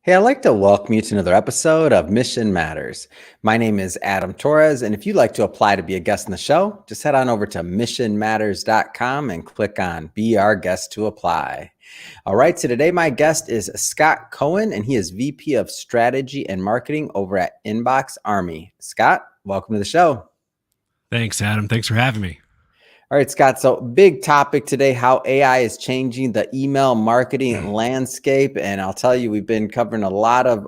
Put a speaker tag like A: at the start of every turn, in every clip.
A: Hey, I'd like to welcome you to another episode of Mission Matters. My name is Adam Torres, and if you'd like to apply to be a guest in the show, just head on over to missionmatters.com and click on Be Our Guest to apply. All right, so today my guest is Scott Cohen, and he is VP of Strategy and Marketing over at Inbox Army. Scott, welcome to the show.
B: Thanks, Adam. Thanks for having me.
A: All right, Scott. So big topic today, how AI is changing the email marketing landscape. And I'll tell you, we've been covering a lot of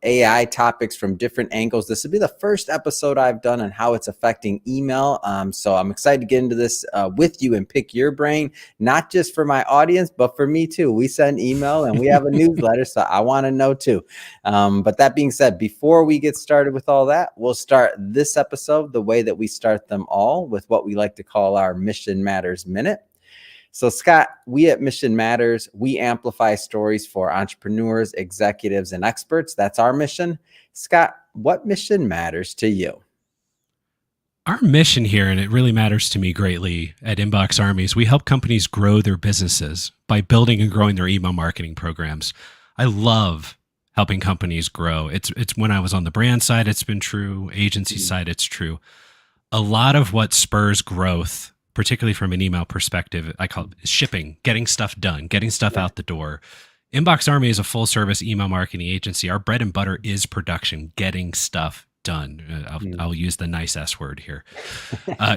A: AI topics from different angles. This will be the first episode I've done on how it's affecting email. So I'm excited to get into this with you and pick your brain, not just for my audience, but for me too. We send email and we have a newsletter, so I want to know too. But that being said, before we get started with all that, we'll start this episode the way that we start them all, with what we like to call our Mission Matters Minute. So Scott, we at Mission Matters, we amplify stories for entrepreneurs, executives, and experts. That's our mission. Scott, what mission matters to you?
B: Our mission here, and it really matters to me greatly at Inbox Army, is we help companies grow their businesses by building and growing their email marketing programs. I love helping companies grow. It's when I was on the brand side, it's been true. Agency side, it's true. A lot of what spurs growth, particularly from an email perspective, I call it shipping, getting stuff done, getting stuff out the door. Inbox Army is a full service email marketing agency. Our bread and butter is production, getting stuff done. I'll use the nice S word here.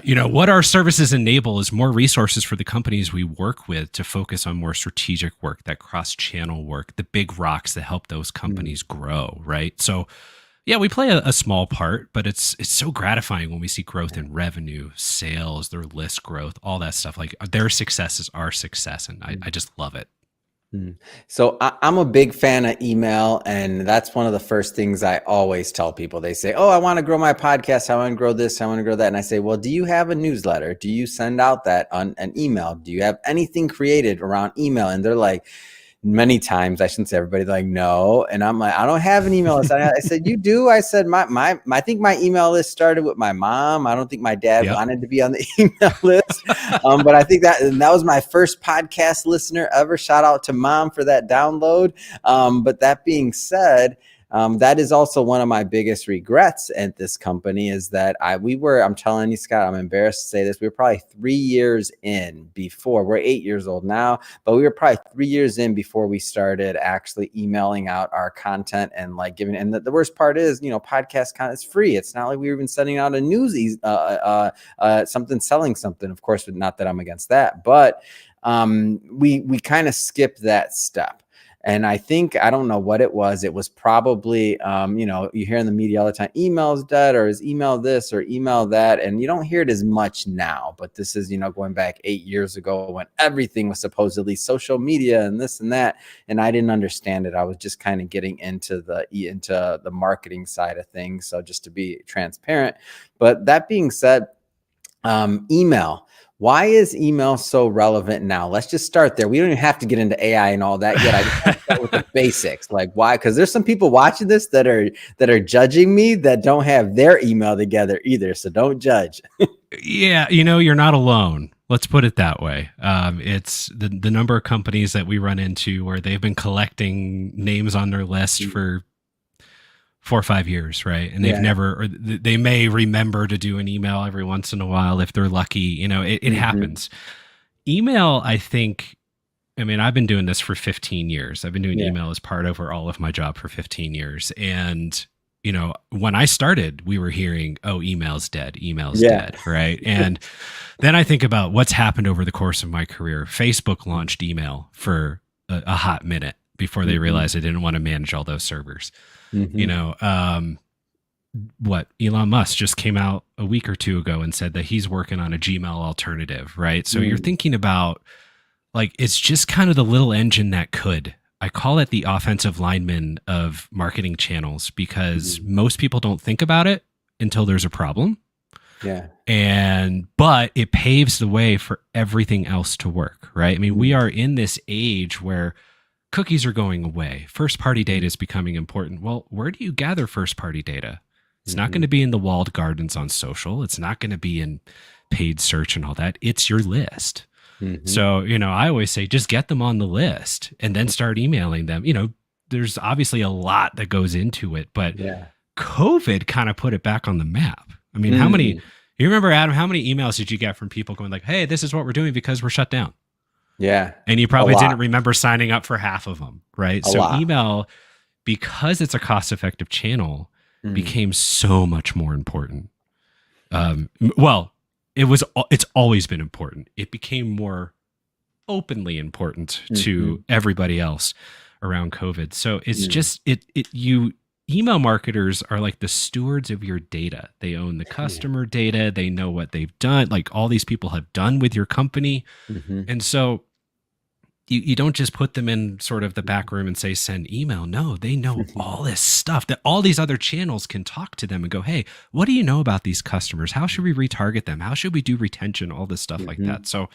B: What our services enable is more resources for the companies we work with to focus on more strategic work, that cross-channel work, the big rocks that help those companies grow, right? So yeah, we play a small part, but it's so gratifying when we see growth in revenue, sales, their list growth, all that stuff. Like their success is our success, and I just love it.
A: So I'm a big fan of email, and that's one of the first things I always tell people. They say, oh, I want to grow my podcast. I want to grow this. I want to grow that. And I say, well, do you have a newsletter? Do you send out that on an email? Do you have anything created around email? And they're like, many times, I shouldn't say everybody, like, no. And I'm like, I don't have an email list. I said, you do? I said, I think my email list started with my mom. I don't think my dad wanted to be on the email list. But I think that was my first podcast listener ever. Shout out to mom for that download. But that being said, that is also one of my biggest regrets at this company, is that I'm telling you, Scott, I'm embarrassed to say this. We were probably 3 years in before. We're 8 years old now, but we were probably 3 years in before we started actually emailing out our content and like giving. And the worst part is, podcast content is free. It's not like we were even sending out a newsies, something selling something. Of course, not that I'm against that, but we kind of skipped that step. And I don't know what it was. It was probably, you hear in the media all the time, email's dead, or is email this or email that. And you don't hear it as much now, but this is, going back 8 years ago when everything was supposedly social media and this and that. And I didn't understand it. I was just kind of getting into the marketing side of things. So just to be transparent. But that being said, email. Why is email so relevant now? Let's just start there. We don't even have to get into AI and all that yet. I just want to start with the basics. Like, why? Because there's some people watching this that are judging me that don't have their email together either. So don't judge.
B: Yeah, you're not alone. Let's put it that way. It's the number of companies that we run into where they've been collecting names on their list for 4 or 5 years, right? And they may remember to do an email every once in a while if they're lucky. It happens. Email, I've been doing this for 15 years. I've been doing email as part over all of my job for 15 years. And, when I started, we were hearing, oh, email's dead, dead, right? And then I think about what's happened over the course of my career. Facebook launched email for a hot minute before they realized they didn't want to manage all those servers. Elon Musk just came out a week or two ago and said that he's working on a Gmail alternative, right? So you're thinking about, like, it's just kind of the little engine that could. I call it the offensive lineman of marketing channels, because most people don't think about it until there's a problem.
A: Yeah.
B: But it paves the way for everything else to work, right? We are in this age where cookies are going away. First-party data is becoming important. Well, where do you gather first-party data? It's not going to be in the walled gardens on social. It's not going to be in paid search and all that. It's your list. So, I always say, just get them on the list and then start emailing them. there's obviously a lot that goes into it, but
A: Yeah.
B: COVID kind of put it back on the map. I mean, how many,
A: Mm,
B: you remember, Adam, how many emails did you get from people going like, hey, this is what we're doing because we're shut down?
A: yeah.
B: And you
A: A
B: probably didn't
A: lot.
B: remember signing up for half of them, right?
A: A
B: So
A: lot.
B: email, because it's a cost effective channel,
A: Mm,
B: became so much more important. Well, it's always been important. It became more openly important to
A: mhm,
B: everybody else around COVID. So it's
A: mm.
B: just you email marketers are like the stewards of your data. They own the
A: Yeah.
B: customer data, they know what they've done, like all these people have done with your company.
A: Mhm,
B: And so you don't just put them in sort of the back room and say send email. No, they know all this stuff that all these other channels can talk to them and go, hey, what do you know about these customers? How should we retarget them? How should we do retention? All this stuff like
A: mhm.
B: that. So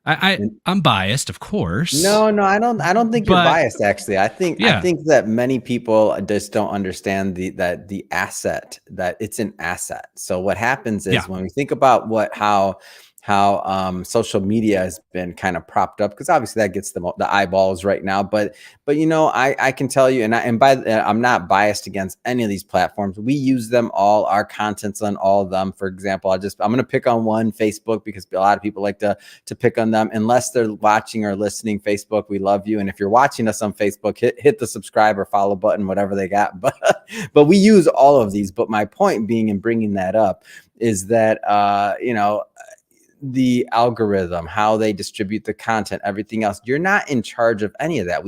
B: I'm biased, of course,
A: No, no, I don't think you're
B: but
A: biased, actually. I
B: yeah,
A: think that many people just don't understand the asset, that it's an asset. So what happens
B: yeah,
A: is when we think about how social media has been kind of propped up, because obviously that gets the eyeballs right now, but I can tell you, I'm not biased against any of these platforms. We use them all. Our content's on all of them. For example, I'm going to pick on one, Facebook, because a lot of people like to pick on them. Unless they're watching or listening, Facebook, we love you. And if you're watching us on Facebook, hit the subscribe or follow button, whatever they got. But we use all of these. But my point being in bringing that up is that the algorithm, how they distribute the content, everything else. You're not in charge of any of that.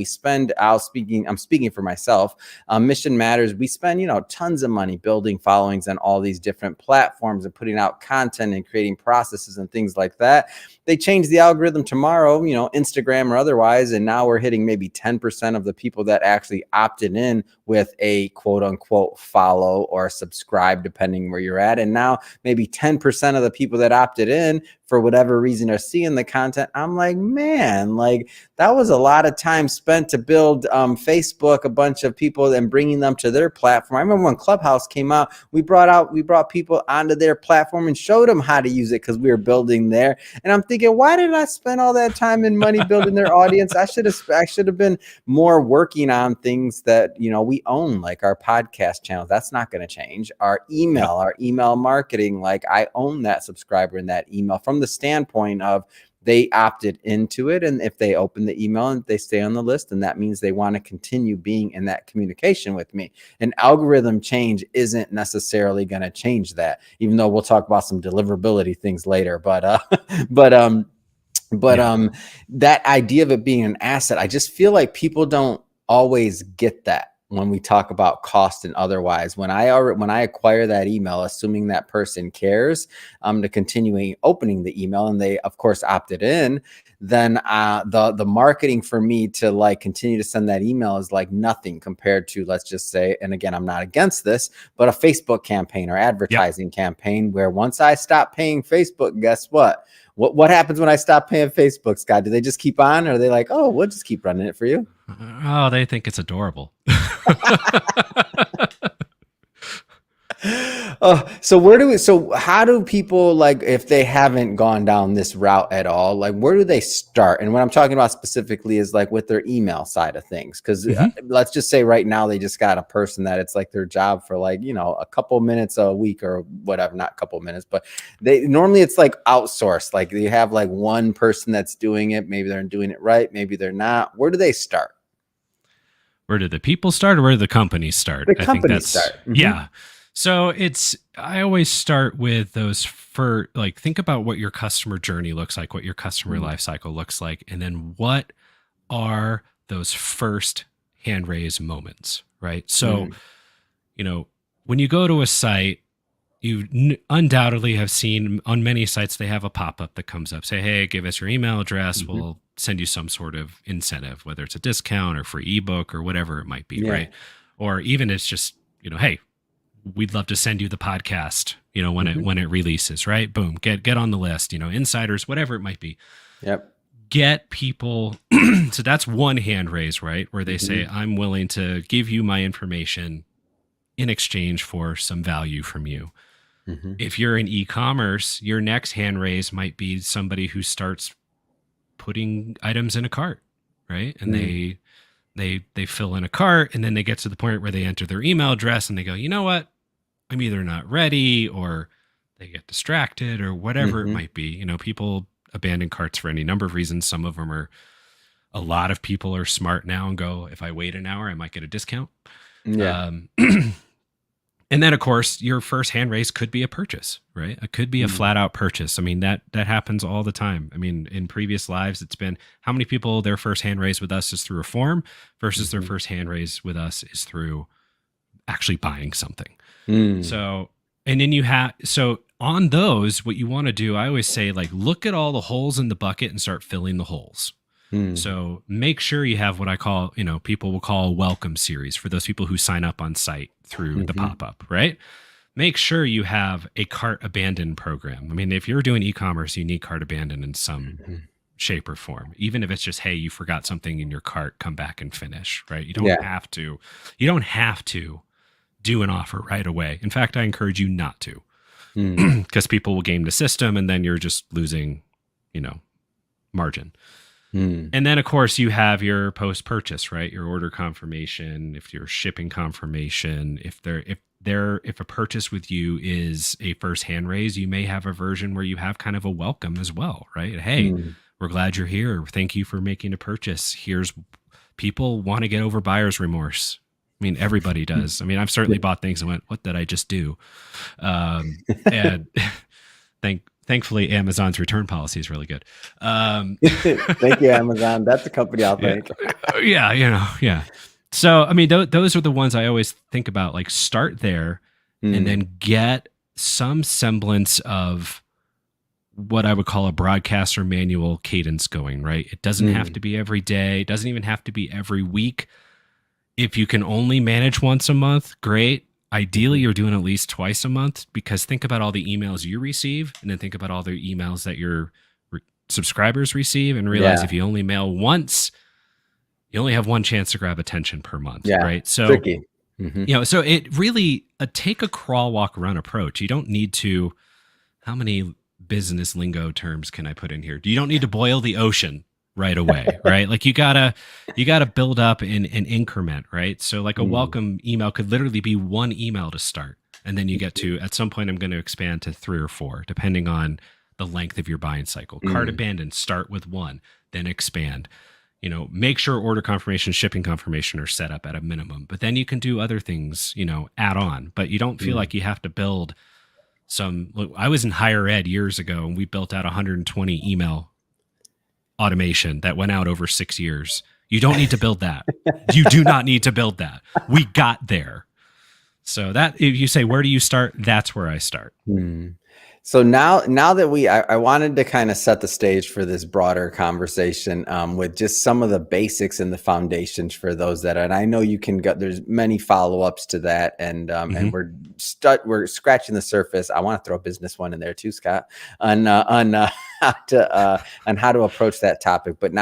A: I'm speaking for myself. Mission Matters. We spend, tons of money building followings on all these different platforms and putting out content and creating processes and things like that. They change the algorithm tomorrow, Instagram or otherwise, and now we're hitting maybe 10% of the people that actually opted in with a quote unquote follow or subscribe, depending where you're at. And now maybe 10% of the people that opted in, for whatever reason, are seeing the content. I'm like, man, like that was a lot of time spent to build Facebook, a bunch of people, and bringing them to their platform. I remember when Clubhouse came out, we brought people onto their platform and showed them how to use it because we were building there. And I'm thinking, why did I spend all that time and money building their audience? I should have been more working on things that we own, like our podcast channels. That's not going to change. Our
B: yep,
A: email marketing, like I own that subscriber and that email from the standpoint of they opted into it, and if they open the email and they stay on the list, and that means they want to continue being in that communication with me. An algorithm change isn't necessarily going to change that, even though we'll talk about some deliverability things later. But but
B: yeah,
A: that idea of it being an asset, I just feel like people don't always get that when we talk about cost and otherwise. When I acquire that email, assuming that person cares, to continuing opening the email, and they of course opted in, then the marketing for me to like continue to send that email is like nothing compared to, let's just say, and again, I'm not against this, but a Facebook campaign or
B: yep.
A: advertising campaign, where once I stop paying Facebook, guess what? What happens when I stop paying Facebook, Scott? Do they just keep on, or are they like, oh, we'll just keep running it for you?
B: Oh, they think it's adorable.
A: Oh, so how do people, like, if they haven't gone down this route at all, like where do they start? And what I'm talking about specifically is like with their email side of things. Because
B: Mhm.
A: let's just say right now they just got a person that it's like their job for like, a couple minutes a week or whatever, not a couple minutes, but they normally it's like outsourced. Like you have like one person that's doing it. Maybe they're doing it right. Maybe they're not. Where do they start?
B: Where did the people start or where did the companies start?
A: The
B: I think
A: company
B: that's,
A: start. Hmm.
B: yeah. So I always start with those for like, think about what your customer journey looks like, what your customer life cycle looks like, and then what are those first hand raise moments, right? So,
A: Mm-hmm.
B: you know, when you go to a site, you undoubtedly have seen on many sites they have a pop-up that comes up, say, hey, give us your email address,
A: Mm-hmm.
B: we'll send you some sort of incentive, whether it's a discount or free ebook or whatever it might be,
A: Yeah.
B: right? Or even it's just, hey, we'd love to send you the podcast, when it
A: Mm-hmm.
B: when it releases, right? Boom, get on the list, insiders, whatever it might be.
A: Yep.
B: Get people. So that's one hand raise, right? Where they say,
A: Mm-hmm.
B: I'm willing to give you my information in exchange for some value from you.
A: Mm-hmm.
B: If you're in e-commerce, your next hand raise might be somebody who starts putting items in a cart, right? And
A: Mm.
B: they they fill in a cart, and then they get to the point where they enter their email address and they go, you know what? I'm either not ready, or they get distracted, or whatever it
A: Mm-hmm.
B: might be. People abandon carts for any number of reasons. Some of them are, a lot of people are smart now and go, if I wait an hour, I might get a discount.
A: Yeah.
B: Um, and then of course your first hand raise could be a purchase, right? It could be a flat out purchase. I mean, that happens all the time. I mean, in previous lives, it's been how many people their first hand raise with us is through a form versus their first hand raise with us is through actually buying something. So, and then so on those, what you want to do, I always say, like, look at all the holes in the bucket and start filling the holes. So make sure you have what I call, people will call a welcome series for those people who sign up on site through the pop-up, right? Make sure you have a cart abandon program. I mean, if you're doing e-commerce, you need cart abandon in some shape or form, even if it's just, hey, you forgot something in your cart, come back and finish, right? You don't have to do an offer right away. In fact, I encourage you not to, because people will game the system and then you're just losing, margin. And then of course you have your post-purchase, right? Your order confirmation, if your shipping confirmation, if a purchase with you is a first hand raise, you may have a version where you have kind of a welcome as well, right? Hey, we're glad you're here. Thank you for making a purchase. People want to get over buyer's remorse. I mean, everybody does. I mean, I've certainly bought things and went, what did I just do? And thankfully, Amazon's return policy is really good.
A: Thank you, Amazon. That's a company I'll thank.
B: Yeah. So, I mean, those are the ones I always think about, like, start there and then get some semblance of what I would call a broadcaster manual cadence going, right? It doesn't have to be every day. It doesn't even have to be every week. If you can only manage once a month, great. Ideally, you're doing at least twice a month, because think about all the emails you receive and then think about all the emails that your subscribers receive, and realize if you only mail once, you only have one chance to grab attention per month, right? So,
A: tricky.
B: So it really, take a crawl, walk, run approach. You don't need to, how many business lingo terms can I put in here? You don't need to boil the ocean right away, right? Like you gotta build up in an increment, right? So like a welcome email could literally be one email to start. And then you get to, at some point, I'm going to expand to 3 or 4, depending on the length of your buying cycle. Cart abandon, start with 1, then expand. Make sure order confirmation, shipping confirmation are set up at a minimum, but then you can do other things, add on, but you don't feel like you have to build look, I was in higher ed years ago and we built out 120 email automation that went out over 6 years. You don't need to build that. You do not need to build that. We got there. So that, if you say, where do you start? That's where I start.
A: So now that I wanted to kind of set the stage for this broader conversation with just some of the basics and the foundations for those that, and I know you can go, there's many follow-ups to that, and and we're scratching the surface. I want to throw a business one in there too, Scott, on how to approach that topic. But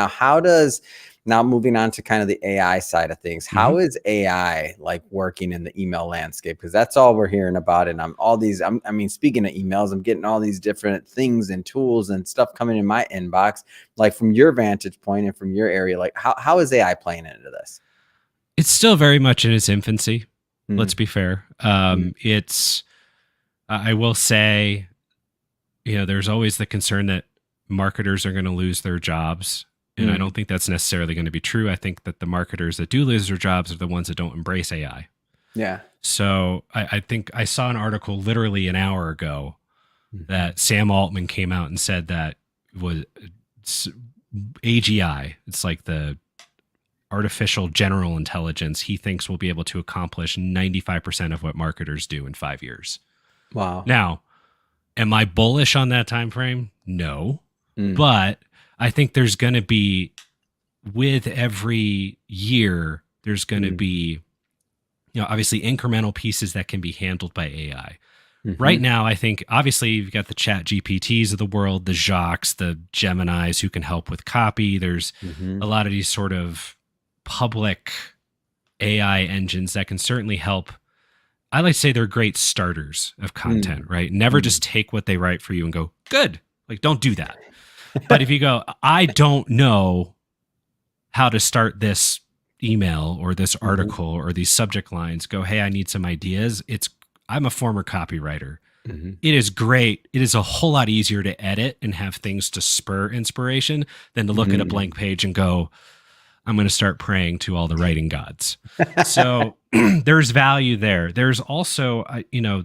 A: now moving on to kind of the AI side of things, how is AI like working in the email landscape? Because that's all we're hearing about. And I mean, speaking of emails, I'm getting all these different things and tools and stuff coming in my inbox. Like, from your vantage point and from your area, like how is AI playing into this?
B: It's still very much in its infancy. Let's be fair. I will say, there's always the concern that marketers are going to lose their jobs. And I don't think that's necessarily going to be true. I think that the marketers that do lose their jobs are the ones that don't embrace AI.
A: Yeah.
B: So I think I saw an article literally an hour ago that Sam Altman came out and said that was AGI. It's like the artificial general intelligence. He thinks will be able to accomplish 95% of what marketers do in 5 years.
A: Wow.
B: Now, am I bullish on that time frame? No. But I think there's going to be, with every year, there's going to be, obviously incremental pieces that can be handled by AI. Right now, I think, obviously, you've got the Chat GPTs of the world, the Jacques, the Geminis who can help with copy. There's a lot of these sort of public AI engines that can certainly help. I like to say they're great starters of content, right? Never just take what they write for you and go, good. Like, don't do that. But if you go, I don't know how to start this email or this
A: Mhm.
B: article or these subject lines, go, hey, I need some ideas. I'm a former copywriter.
A: Mhm.
B: It is great. It is a whole lot easier to edit and have things to spur inspiration than to look at a blank
A: Mhm.
B: page and go, I'm going to start praying to all the writing gods. So there's value there. There's also,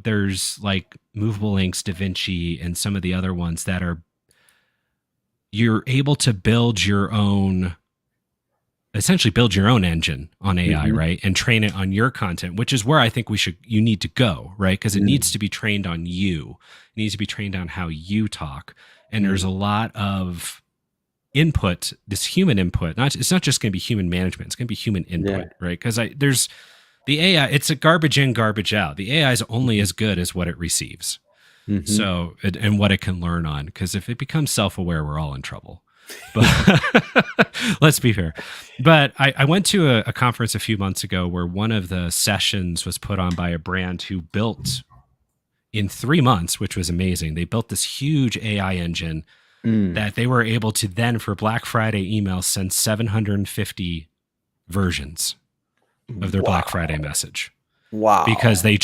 B: there's like Movable Inks, DaVinci, and some of the other ones that are, you're able to essentially build your own engine on AI,
A: Mhm.
B: right? And train it on your content, which is where I think you need to go, right? Because it needs
A: Mm.
B: to be trained on you. It needs to be trained on how you talk. And there's
A: Mm.
B: a lot of input, this human input. It's not just going to be human management. It's going to be human
A: Yeah.
B: input, right? Because there's the AI. It's a garbage in, garbage out. The AI is only
A: Mhm.
B: as good as what it receives.
A: Mhm.
B: So and what it can learn on. Because if it becomes self-aware, we're all in trouble. But let's be fair. But I went to a conference a few months ago where one of the sessions was put on by a brand who built in 3 months, which was amazing. They built this huge AI engine
A: Mm.
B: that they were able to then, for Black Friday emails, send 750 versions of their Black
A: Wow.
B: Friday message because
A: Wow.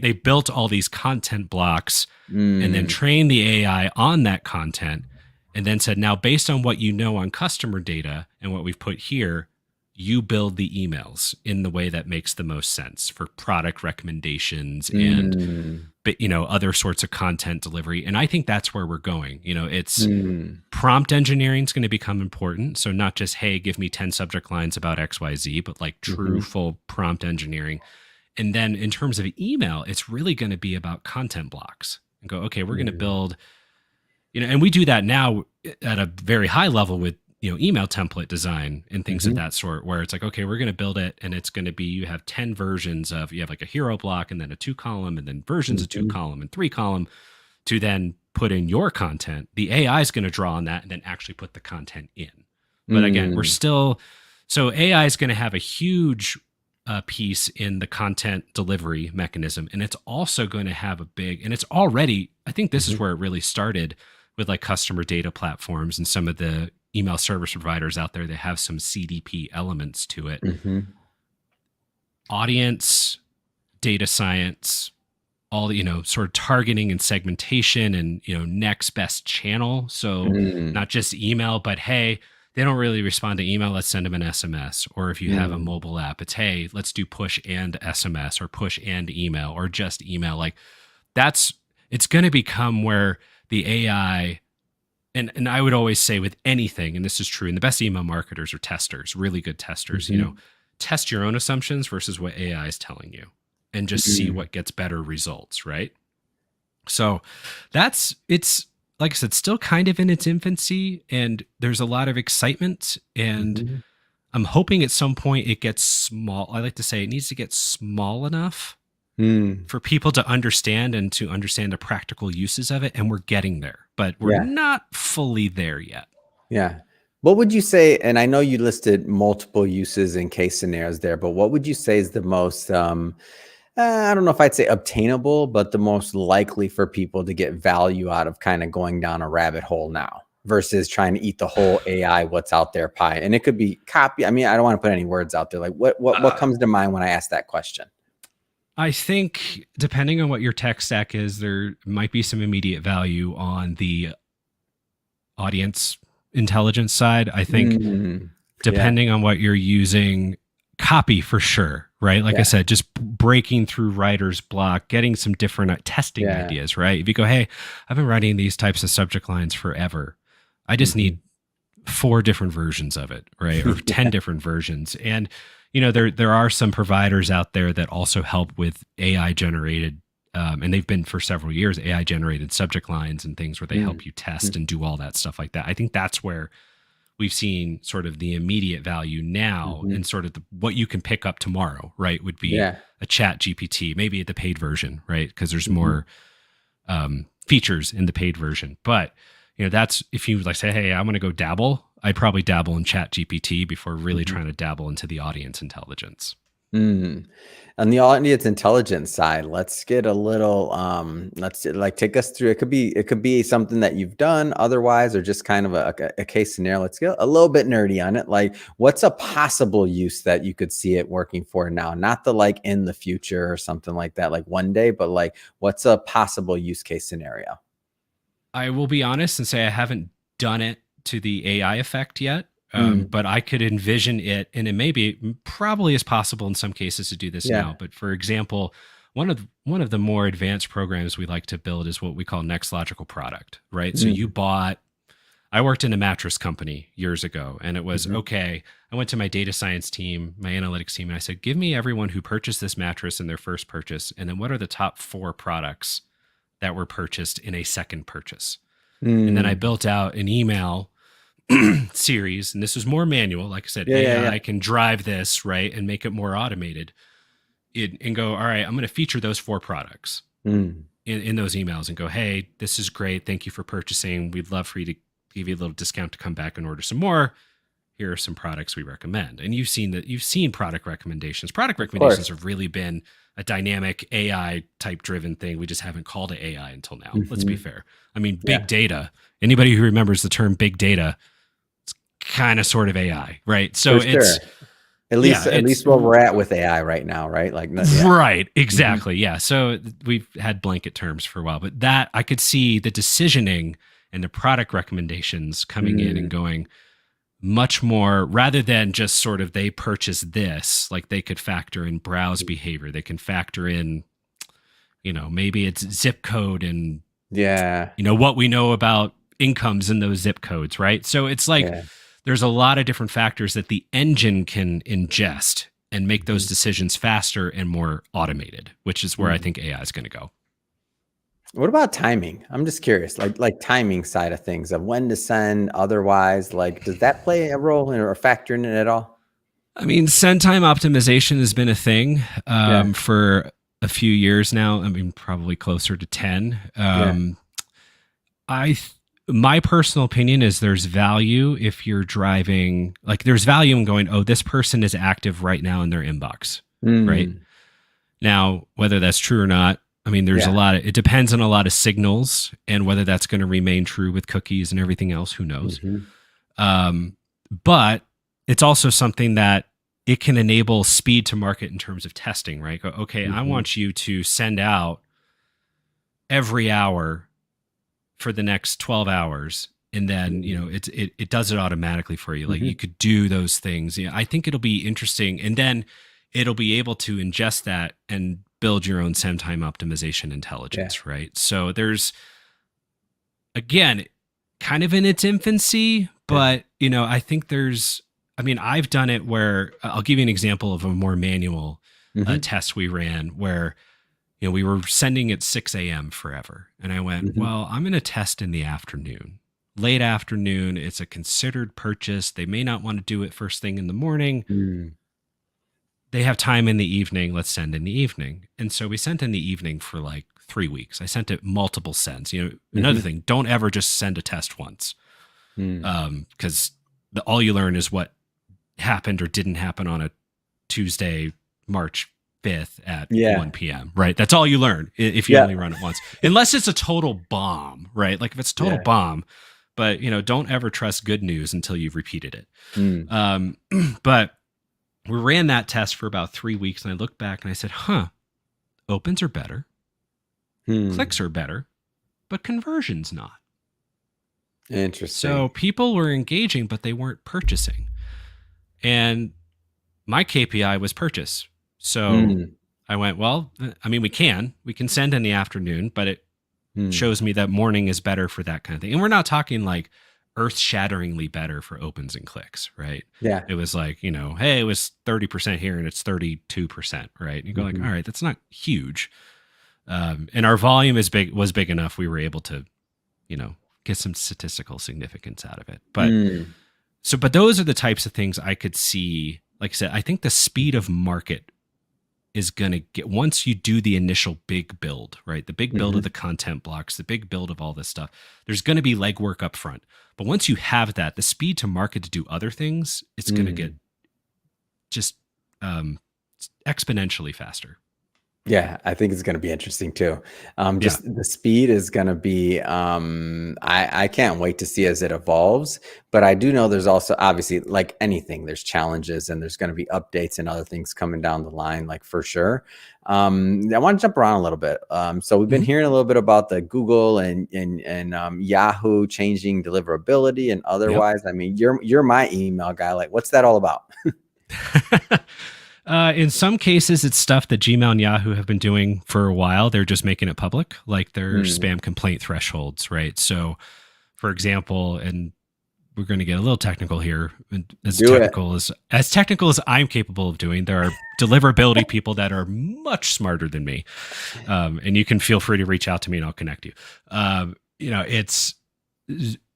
B: they built all these content blocks and then
A: Mm.
B: trained the AI on that content and then said, now based on what you know on customer data and what we've put here, you build the emails in the way that makes the most sense for product recommendations and
A: Mm.
B: other sorts of content delivery. And I think that's where we're going. It's
A: Mm.
B: prompt engineering is going to become important. So not just, hey, give me 10 subject lines about XYZ, but like true
A: Mhm.
B: full prompt engineering. And then in terms of email, it's really going to be about content blocks and go, okay, we're going to
A: Mm.
B: build, and we do that now at a very high level with, email template design and things of
A: Mhm.
B: that sort, where it's like, okay, we're going to build it and it's going to be, you have 10 versions of, you have like a hero block and then a 2 column and then versions of 2 column and 3 column to then put in your content. The AI is going to draw on that and then actually put the content in. But again, we're
A: Mm.
B: still, so AI is going to have a huge piece in the content delivery mechanism. And it's also going to have a big, and it's already, I think this is
A: Mhm.
B: where it really started with like customer data platforms and some of the email service providers out there that have some CDP elements to it.
A: Mhm.
B: Audience, data science, all sort of targeting and segmentation and next best channel. So
A: Mm.
B: not just email, but hey, they don't really respond to email, let's send them an SMS. Or if you have a
A: Mm.
B: mobile app, it's hey, let's do push and SMS or push and email or just email. Like that's, it's going to become where the AI, and I would always say with anything, and this is true, and the best email marketers are testers, really good testers,
A: Mhm.
B: test your own assumptions versus what AI is telling you and just see
A: Mm.
B: what gets better results, right? So it's like I said, still kind of in its infancy, and there's a lot of excitement. And
A: Mhm.
B: I'm hoping at some point it gets small. I like to say it needs to get small enough
A: Mm.
B: for people to understand and to understand the practical uses of it. And we're getting there, but we're
A: Yeah.
B: not fully there yet.
A: Yeah. What would you say, and I know you listed multiple uses and case scenarios there, but what would you say is the most, I don't know if I'd say obtainable, but the most likely for people to get value out of kind of going down a rabbit hole now versus trying to eat the whole AI, what's out there pie? And it could be copy. I mean, I don't want to put any words out there. Like what
B: Uh,
A: comes to mind when I ask that question?
B: I think depending on what your tech stack is, there might be some immediate value on the audience intelligence side. I think
A: Mm. Yeah.
B: depending on what you're using, copy for sure, right? Like I
A: Yeah.
B: said, just breaking through writer's block, getting some different testing
A: Yeah.
B: ideas, right? If you go, hey, I've been writing these types of subject lines forever. I just
A: Mhm.
B: need 4 different versions of it, right? Or 10
A: Yeah.
B: different versions. And there are some providers out there that also help with AI generated and they've been for several years AI generated subject lines and things where they
A: Mm.
B: help you test
A: Mhm.
B: and do all that stuff like that. I think that's where we've seen sort of the immediate value now
A: Mhm.
B: and sort of what you can pick up tomorrow, right? Would be
A: Yeah.
B: a chat GPT, maybe the paid version, right? Because there's
A: Mhm.
B: more features in the paid version. But that's if you like say, hey, I'm going to go dabble. I'd probably dabble in chat GPT before really
A: Mhm.
B: trying to dabble into the audience intelligence.
A: Mm. On the audience intelligence side, let's get a little let's like take us through. It could be something that you've done otherwise, or just kind of a case scenario. Let's get a little bit nerdy on it. Like, what's a possible use that you could see it working for now? Not the like in the future or something like that, like one day, but like what's a possible use case scenario?
B: I will be honest and say I haven't done it to the AI effect yet,
A: Mm,
B: but I could envision it, and it may be probably is possible in some cases to do this
A: yeah.
B: now. But for example, one of the more advanced programs we like to build is what we call next logical product, right? So you
A: Mm,
B: bought. I worked in a mattress company years ago, and it was
A: mhm,
B: okay. I went to my data science team, my analytics team, and I said, "Give me everyone who purchased this mattress in their first purchase, and then what are the top 4 products that were purchased in a second purchase?" And then I
A: mm.
B: built out an email series, and this was more manual. Like I said,
A: Yeah, yeah, yeah.
B: AI can drive this, right, and make it more automated. And go, all right, I'm going to feature those 4 products
A: Mm,
B: in those emails and go, hey, this is great. Thank you for purchasing. We'd love for you to give you a little discount to come back and order some more. Here are some products we recommend. And you've seen product recommendations. Product
A: of
B: recommendations
A: course.
B: have really been a dynamic AI type driven thing. We just haven't called it AI until now. Let's be
A: Hmm.
B: fair. I mean,
A: Yeah,
B: big data. Anybody who remembers the term big data, it's kind of sort of AI, right?
A: for
B: So
A: sure.
B: it's
A: At
B: yeah,
A: least at
B: it's
A: least where we're at with AI right now, right? Like, yeah.
B: right,
A: Hmm.
B: exactly. Yeah. So we've had blanket terms for a while, but that I could see the decisioning and the product recommendations coming in and
A: Mm,
B: going much more rather than just sort of they purchase this, like they could factor in browse behavior. They can factor in, maybe it's zip code and,
A: yeah,
B: what we know about incomes in those zip codes, right? So it's like
A: yeah.
B: there's a lot of different factors that the engine can ingest and make those
A: Mhm,
B: decisions faster and more automated, which is where I
A: mhm.
B: think AI is going to go.
A: What about timing? I'm just curious, like timing side of things of when to send, otherwise, like, does that play a role in or factor in it at all?
B: I mean, send time optimization has been a thing
A: Yeah,
B: for a few years now. I mean, probably closer to 10.
A: yeah.
B: I my personal opinion is there's value if you're driving, like there's value in going, oh, this person is active right now in their inbox, right?
A: Mm,
B: Now, whether that's true or not, I mean, there's a
A: yeah.
B: lot of, it depends on a lot of signals and whether that's going to remain true with cookies and everything else, who knows?
A: Mhm,
B: Um, but it's also something that it can enable speed to market in terms of testing, right? Go, okay, I
A: mhm,
B: want you to send out every hour for the next 12 hours. And then,
A: mhm,
B: it does it automatically for you. Like you
A: mhm.
B: could do those things. I think it'll be interesting. And then it'll be able to ingest that and build your own send time optimization
A: Yeah,
B: intelligence, right? So there's, again, kind of in its infancy,
A: yeah.
B: but I think I mean, I've done it where I'll give you an example of a more manual
A: Mhm,
B: test we ran where we were sending at 6 a.m. forever, and I went,
A: mhm,
B: well, I'm going to test in the afternoon, late afternoon. It's a considered purchase. They may not want to do it first thing in the morning.
A: mm,
B: They have time in the evening. Let's send in the evening. And so we sent in the evening for like 3 weeks. I sent it multiple sends. Another
A: mhm,
B: thing, don't ever just send a test once,
A: mm.
B: because all you learn is what happened or didn't happen on a Tuesday, March 5th at
A: Yeah,
B: 1 p.m., right? That's all you learn if you
A: yeah,
B: only run it once, unless it's a total bomb, right? Like if it's a total
A: yeah.
B: bomb, but don't ever trust good news until you've repeated it.
A: Mm,
B: Um, but we ran that test for about 3 weeks, and I looked back and I said, huh, opens are better,
A: hmm.
B: clicks are better, but conversion's not. So
A: Interesting.
B: people were engaging, but they weren't purchasing. And my KPI was purchase. So
A: Mm,
B: I went, well, I mean, we can send in the afternoon, but it
A: mm.
B: shows me that morning is better for that kind of thing. And we're not talking like earth shatteringly better for opens and clicks, right?
A: Yeah.
B: It was like, hey, it was 30% here and it's 32%, right? And you go like, all
A: Mhm,
B: right, that's not huge. And our volume was big enough. We were able to, you know, get some statistical significance out of it.
A: mm,
B: But those are the types of things I could see. Like I said, I think the speed of market is going to get once you do the initial big build, right? The big build of the
A: mhm,
B: content blocks, the big build of all this stuff. There's going to be legwork up front. But once you have that, the speed to market to do other things, it's going to get
A: mm.
B: just um, exponentially faster.
A: Yeah, I think it's going to be interesting too.
B: Yeah.
A: Just the speed is going to be, I can't wait to see as it evolves. But I do know there's also, obviously, like anything, there's challenges and there's going to be updates and other things coming down the line, like for sure. I want to jump around a little bit. So we've been
B: Mhm.
A: hearing a little bit about the Google and Yahoo changing deliverability and
B: Yep.
A: otherwise. I mean, you're my email guy. Like, what's that all about?
B: In some cases, it's stuff that Gmail and Yahoo have been doing for a while. They're just making it public, like their
A: Hmm.
B: spam complaint thresholds, right? So, for example, and we're going to get a little technical here, and
A: Do it.
B: as technical as I'm capable of doing. There are deliverability people that are much smarter than me, and you can feel free to reach out to me, and I'll connect you. It's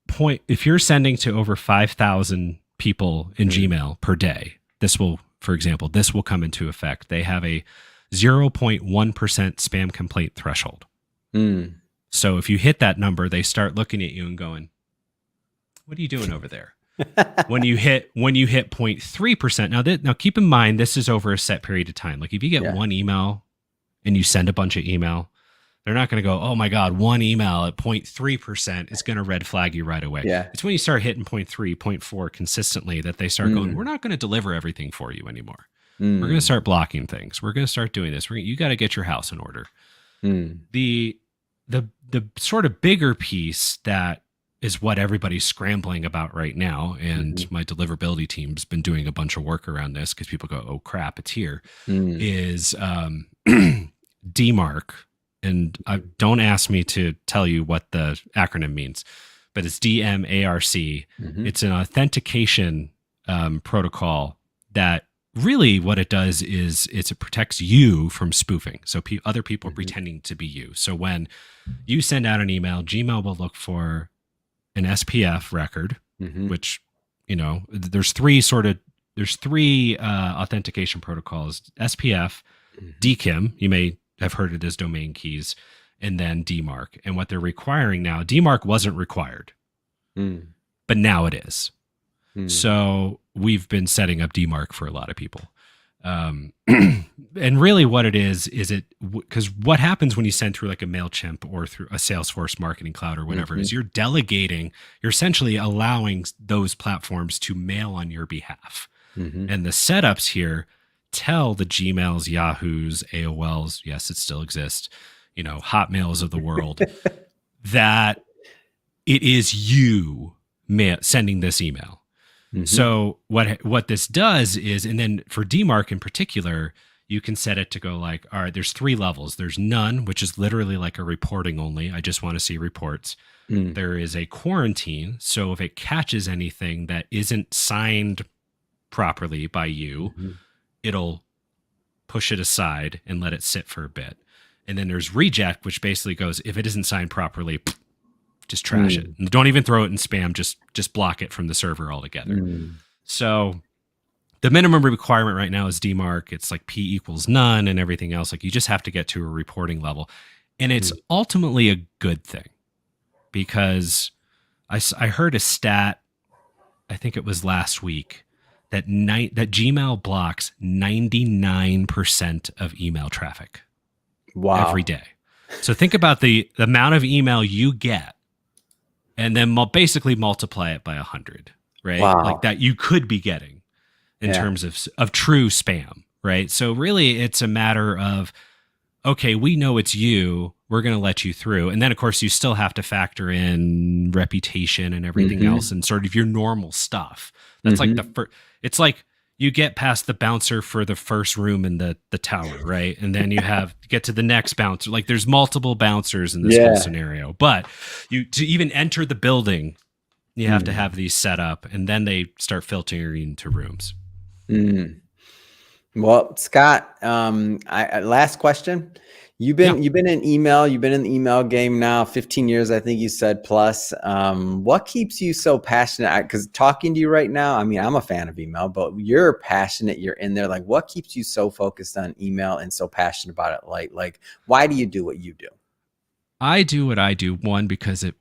B: point if you're sending to over 5,000 people in
A: Mm,
B: Gmail per day. This will, for example, this will come into effect. They have a 0.1% spam complaint threshold.
A: mm.
B: So if you hit that number, they start looking at you and going, "What are you doing over there?" When you hit 0.3%, now keep in mind this is over a set period of time. Like if you get
A: Yeah.
B: one email and you send a bunch of email, they're not going to go, "Oh my God, one email at 0.3% is going to red flag you right away."
A: Yeah.
B: It's when you start hitting 0.3, 0.4 consistently that they start going, "We're
A: Mm,
B: not going to deliver everything for you anymore. We're going to
A: mm,
B: start blocking things. We're going to start doing this. You got to get your house in order."
A: mm,
B: The the sort of bigger piece that is what everybody's scrambling about right now, and
A: mhm,
B: my deliverability team's been doing a bunch of work around this because people go, "Oh crap, it's here,"
A: mm,
B: is DMARC. And
A: mhm,
B: don't ask me to tell you what the acronym means, but it's DMARC.
A: mhm,
B: It's an authentication protocol that really what it does is it protects you from spoofing. So other people are
A: mhm,
B: pretending to be you. So when you send out an email, Gmail will look for an SPF record,
A: mhm,
B: which, there's three authentication protocols: SPF,
A: mhm,
B: DKIM, you may have heard it as domain keys, and then DMARC. And what they're requiring now, DMARC wasn't required,
A: mm,
B: but now it is.
A: mm,
B: So we've been setting up DMARC for a lot of people. And really what it is it because what happens when you send through like a MailChimp or through a Salesforce marketing cloud or whatever
A: mhm,
B: is you're essentially allowing those platforms to mail on your behalf.
A: mhm.
B: And the setups here tell the Gmails, Yahoos, AOLs, yes, it still exists, Hotmails of the world, that it is you sending this email.
A: Mhm,
B: So what this does is, and then for DMARC in particular, you can set it to go like, all right, there's three levels. There's none, which is literally like a reporting only. I just want to see reports.
A: mm,
B: There is a quarantine. So if it catches anything that isn't signed properly by you,
A: mhm,
B: it'll push it aside and let it sit for a bit. And then there's reject, which basically goes, if it isn't signed properly, just trash it.
A: mm,
B: And don't even throw it in spam. Just block it from the server altogether.
A: mm,
B: So the minimum requirement right now is DMARC. It's like P equals none and everything else. Like you just have to get to a reporting level. And it's
A: mm.
B: ultimately a good thing because I heard a stat, I think it was last week, that that Gmail blocks 99% of email traffic every
A: Wow.
B: day. So think about the amount of email you get and then basically multiply it by 100, right? Like
A: Wow.
B: that you could be getting in
A: Yeah.
B: terms of true spam, right? So really it's a matter of, okay, we know it's you, we're going to let you through. And then of course you still have to factor in reputation and everything else
A: Mhm,
B: and sort of your normal stuff. That's like the
A: mhm.
B: first, it's like you get past the bouncer for the first room in the tower, right? And then you have get to the next bouncer. Like there's multiple bouncers in this whole
A: Yeah.
B: scenario. But you to even enter the building, you have to
A: Mm,
B: have these set up and then they start filtering into rooms.
A: mm. Well, Scott, last question.
B: Yeah.
A: You've been in email, you've been in the email game now 15 years, I think you said plus. What keeps you so passionate? Because talking to you right now, I mean, I'm a fan of email, but you're passionate, you're in there. Like, what keeps you so focused on email and so passionate about it? Like, why do you do what you do?
B: I do what I do, one, because it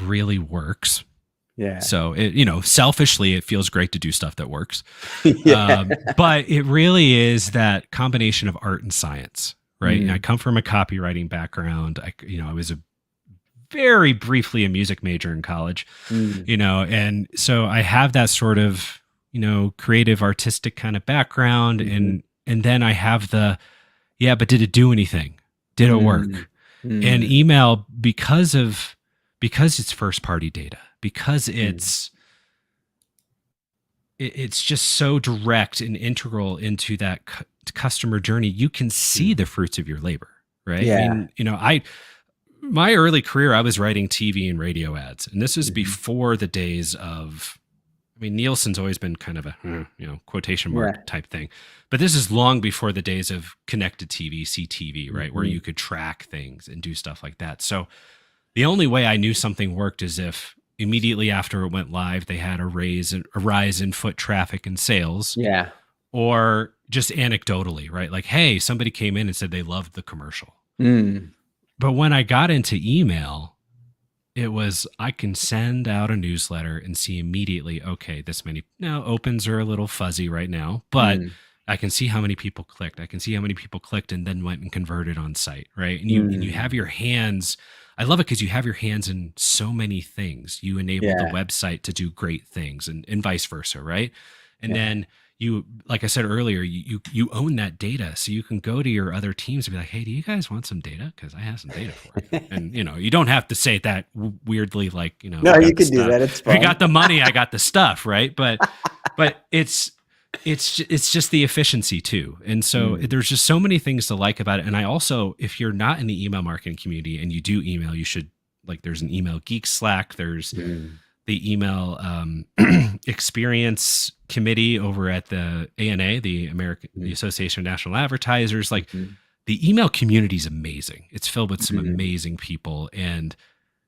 B: really works.
A: Yeah.
B: So selfishly, it feels great to do stuff that works.
A: Yeah.
B: But it really is that combination of art and science, right? And I
A: Mm,
B: come from a copywriting background. I was a very briefly a music major in college,
A: mm,
B: and so I have that sort of, creative artistic kind of background.
A: mhm,
B: And then I have yeah, but did it do anything? Did it
A: mm,
B: work? And
A: mm,
B: email, because it's first party data, because
A: mm,
B: it's just so direct and integral into that customer journey, you can see
A: mm.
B: the fruits of your labor, right? I
A: Yeah.
B: mean, my early career, I was writing TV and radio ads, and this was
A: Mhm.
B: before the days of, I mean, Nielsen's always been kind of a, quotation mark
A: Yeah.
B: type thing, but this is long before the days of connected TV, CTV, right? Where
A: Mhm.
B: you could track things and do stuff like that. So the only way I knew something worked is if immediately after it went live, they had a rise in foot traffic and sales,
A: Yeah.
B: or just anecdotally, right? Like, hey, somebody came in and said they loved the commercial.
A: Mm.
B: But when I got into email, it was, I can send out a newsletter and see immediately, okay, this many. Now opens are a little fuzzy right now, but
A: Mm.
B: I can see how many people clicked. I can see how many people clicked and then went and converted on site, right? And you have
A: Mm.
B: your hands. I love it because you have your hands in so many things. You enable the
A: Yeah.
B: website to do great things, and vice versa, right? And
A: Yeah.
B: then you, like I said earlier, you own that data, so you can go to your other teams and be like, hey, do you guys want some data? Because I have some data for you. And you don't have to say it that weirdly, like,
A: No,
B: I
A: you
B: got the
A: could do
B: stuff.
A: that. It's
B: I
A: fun.
B: got the money, I got the stuff, right? But it's just the efficiency too. And so
A: Mm.
B: there's just so many things to like about it. And I also, if you're not in the email marketing community and you do email, you should, like, there's an email geek Slack, there's
A: Mm.
B: the email experience committee over at the ANA, the
A: Mm.
B: Association of National Advertisers. Like,
A: Mhm.
B: the email community is amazing. It's filled with some
A: Mhm.
B: amazing people, and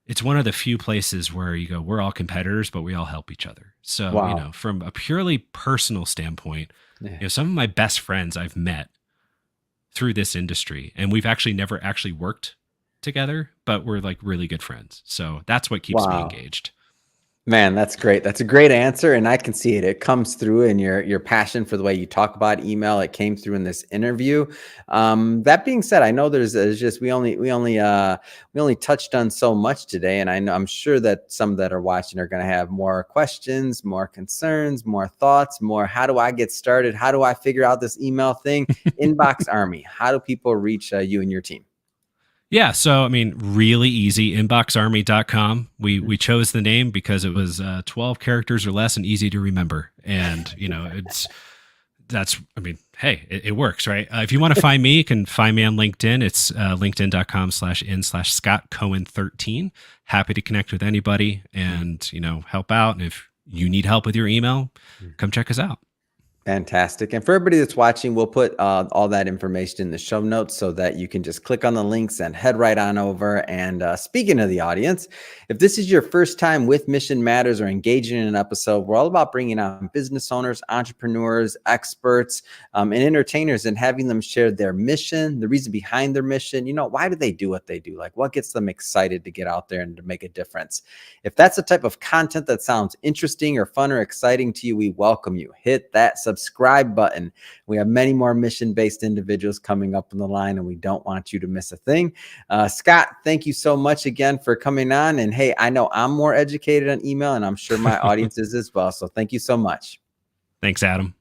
B: it's one of the few places where you go, we're all competitors, but we all help each other. So,
A: Wow.
B: from a purely personal standpoint,
A: Yeah.
B: some of my best friends I've met through this industry, and we've actually never actually worked together, but we're like really good friends. So that's what keeps me
A: Wow.
B: engaged.
A: Man, that's great. That's a great answer, and I can see it. It comes through in your passion for the way you talk about email. It came through in this interview. That being said, I know there's just we only touched on so much today, and I'm sure that some that are watching are going to have more questions, more concerns, more thoughts, more. How do I get started? How do I figure out this email thing? Inbox Army. How do people reach you and your team?
B: Yeah, so I mean, really easy. Inboxarmy.com.
A: Mhm.
B: We chose the name because it was 12 characters or less and easy to remember. And that's, I mean, hey, it works, right? If you want to find me, you can find me on LinkedIn. It's linkedin.com/in/Scott Cohen 13. Happy to connect with anybody and, help out. And if you need help with your email, come check us out.
A: Fantastic. And for everybody that's watching, we'll put all that information in the show notes so that you can just click on the links and head right on over. And speaking of the audience, if this is your first time with Mission Matters or engaging in an episode, we're all about bringing on business owners, entrepreneurs, experts, and entertainers and having them share their mission, the reason behind their mission. Why do they do what they do? Like, what gets them excited to get out there and to make a difference? If that's the type of content that sounds interesting or fun or exciting to you, we welcome you. Hit that subscribe button. We have many more mission-based individuals coming up on the line, and we don't want you to miss a thing. Scott, thank you so much again for coming on. And hey, I know I'm more educated on email, and I'm sure my audience is as well. So thank you so much.
B: Thanks, Adam.